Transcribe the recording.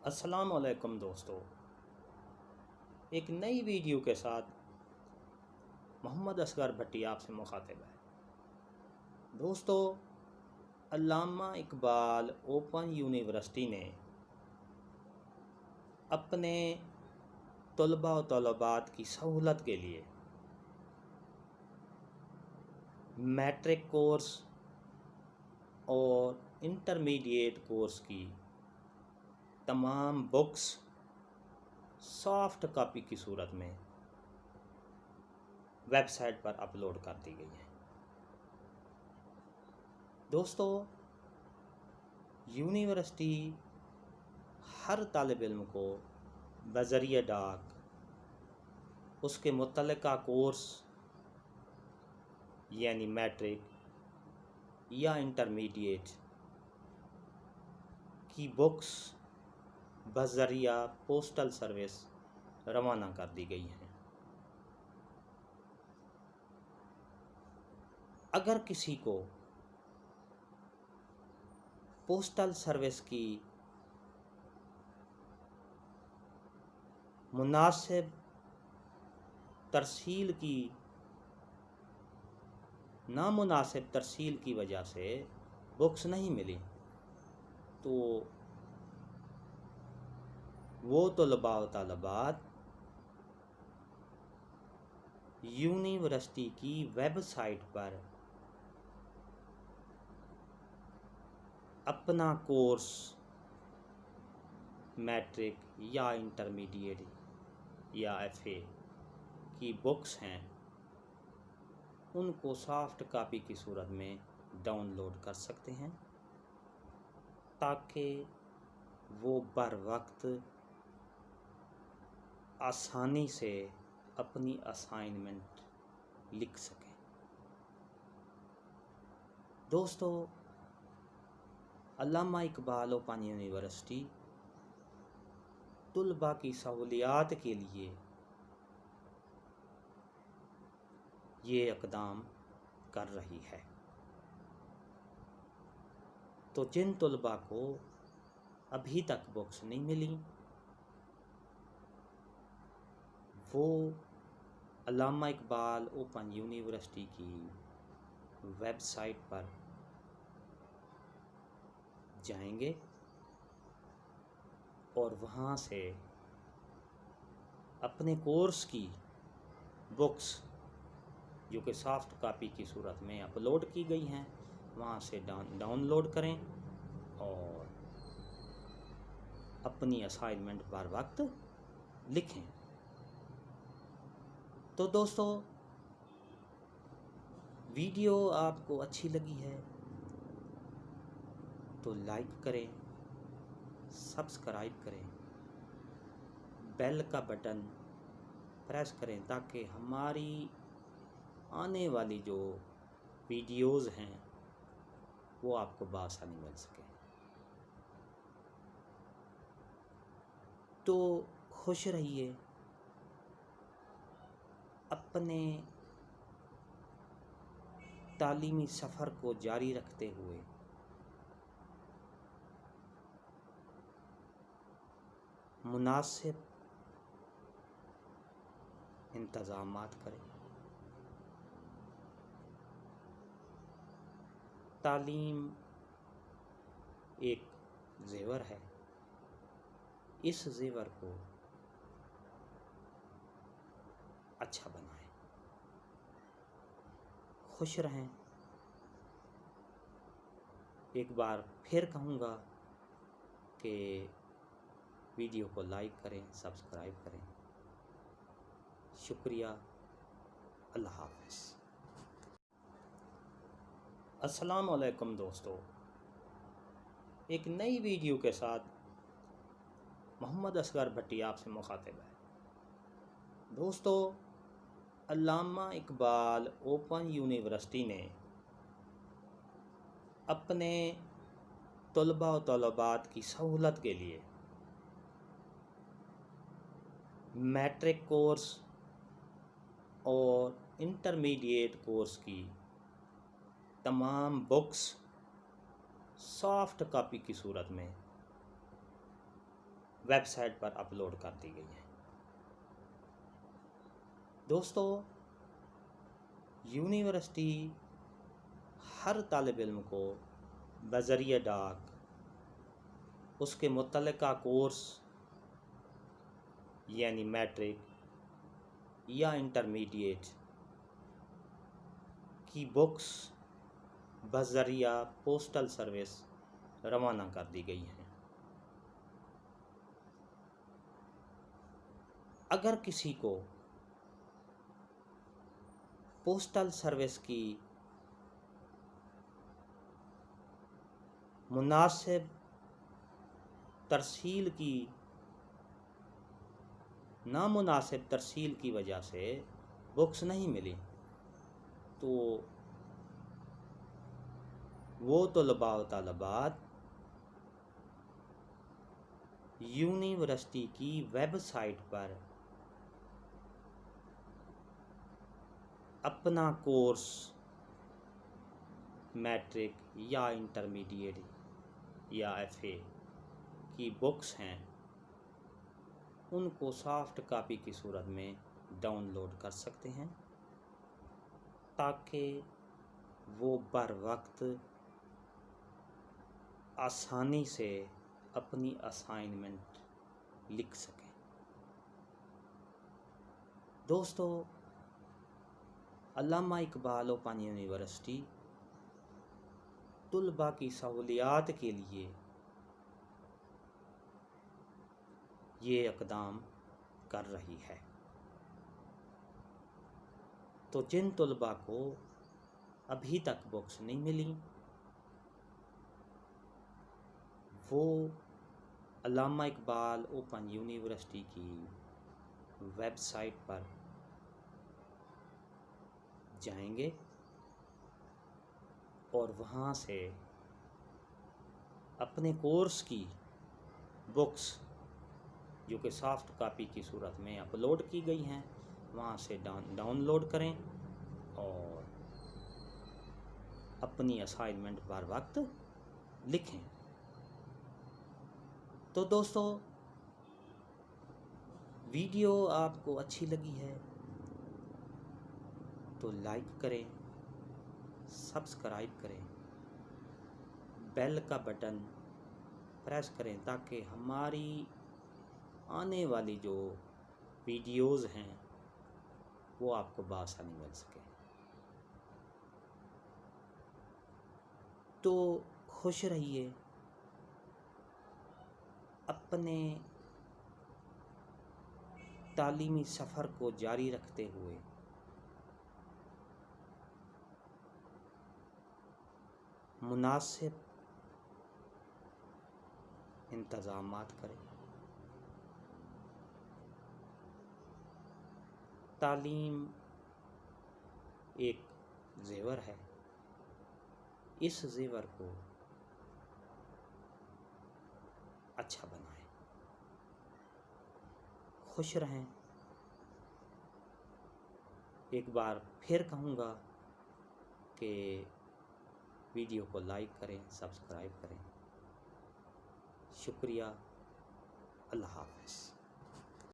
السلام علیکم دوستو، ایک نئی ویڈیو کے ساتھ محمد اصغر بھٹی آپ سے مخاطب ہے۔ دوستو، علامہ اقبال اوپن یونیورسٹی نے اپنے طلباء و طالبات کی سہولت کے لیے میٹرک کورس اور انٹرمیڈیٹ کورس کی تمام بکس سافٹ کاپی کی صورت میں ویب سائٹ پر اپلوڈ کر دی گئی ہیں۔ دوستو، یونیورسٹی ہر طالب علم کو بذریعہ ڈاک اس کے متعلقہ کورس یعنی میٹرک یا انٹرمیڈیٹ کی بکس بذریعہ پوسٹل سروس روانہ کر دی گئی ہیں۔ اگر کسی کو پوسٹل سروس کی مناسب ترسیل کی نامناسب ترسیل کی وجہ سے بکس نہیں ملی تو وہ طلباء و طالبات یونیورسٹی کی ویب سائٹ پر اپنا کورس میٹرک یا انٹرمیڈیٹ یا ایف اے کی بکس ہیں ان کو سافٹ کاپی کی صورت میں ڈاؤن لوڈ کر سکتے ہیں تاکہ وہ بر وقت آسانی سے اپنی اسائنمنٹ لکھ سکیں۔ دوستو، علامہ اقبال اوپن یونیورسٹی طلباء کی سہولیات کے لیے یہ اقدام کر رہی ہے، تو جن طلباء کو ابھی تک بکس نہیں ملی وہ علامہ اقبال اوپن یونیورسٹی کی ویب سائٹ پر جائیں گے اور وہاں سے اپنے کورس کی بکس جو کہ سافٹ کاپی کی صورت میں اپلوڈ کی گئی ہیں وہاں سے ڈاؤن لوڈ کریں اور اپنی اسائنمنٹ بر وقت لکھیں۔ تو دوستو، ویڈیو آپ کو اچھی لگی ہے تو لائک کریں، سبسکرائب کریں، بیل کا بٹن پریس کریں تاکہ ہماری آنے والی جو ویڈیوز ہیں وہ آپ کو بآسانی مل سکے۔ تو خوش رہیے، اپنے تعلیمی سفر کو جاری رکھتے ہوئے مناسب انتظامات کریں۔ تعلیم ایک زیور ہے، اس زیور کو اچھا بنائیں۔ خوش رہیں۔ ایک بار پھر کہوں گا کہ ویڈیو کو لائک کریں، سبسکرائب کریں۔ شکریہ، اللہ حافظ۔ السلام علیکم دوستو، ایک نئی ویڈیو کے ساتھ محمد اصغر بھٹی آپ سے مخاطب ہے۔ دوستو، علامہ اقبال اوپن یونیورسٹی نے اپنے طلباء و طالبات کی سہولت کے لیے میٹرک کورس اور انٹرمیڈیٹ کورس کی تمام بکس سافٹ کاپی کی صورت میں ویب سائٹ پر اپلوڈ کر دی گئی ہیں۔ دوستو، یونیورسٹی ہر طالب علم کو بذریعہ ڈاک اس کے متعلقہ کورس یعنی میٹرک یا انٹرمیڈیٹ کی بکس بذریعہ پوسٹل سروس روانہ کر دی گئی ہیں۔ اگر کسی کو پوسٹل سروس کی مناسب ترسیل کی نامناسب ترسیل کی وجہ سے بکس نہیں ملی تو وہ طلباء و طالبات یونیورسٹی کی ویب سائٹ پر اپنا کورس میٹرک یا انٹرمیڈیٹ یا ایف اے کی بکس ہیں ان کو سافٹ کاپی کی صورت میں ڈاؤن لوڈ کر سکتے ہیں تاکہ وہ بر وقت آسانی سے اپنی اسائنمنٹ لکھ سکیں۔ دوستو، علامہ اقبال اوپن یونیورسٹی طلباء کی سہولیات کے لیے یہ اقدام کر رہی ہے، تو جن طلباء کو ابھی تک بکس نہیں ملی وہ علامہ اقبال اوپن یونیورسٹی کی ویب سائٹ پر جائیں گے اور وہاں سے اپنے کورس کی بکس جو کہ سافٹ کاپی کی صورت میں اپلوڈ کی گئی ہیں وہاں سے ڈاؤن لوڈ کریں اور اپنی اسائنمنٹ بر وقت لکھیں۔ تو دوستو، ویڈیو آپ کو اچھی لگی ہے تو لائک کریں، سبسکرائب کریں، بیل کا بٹن پریس کریں تاکہ ہماری آنے والی جو ویڈیوز ہیں وہ آپ کو بآسانی مل سکے۔ تو خوش رہیے، اپنے تعلیمی سفر کو جاری رکھتے ہوئے مناسب انتظامات کریں۔ تعلیم ایک زیور ہے، اس زیور کو اچھا بنائیں، خوش رہیں۔ ایک بار پھر کہوں گا کہ ویڈیو کو لائک کریں، سبسکرائب کریں۔ شکریہ، اللہ حافظ۔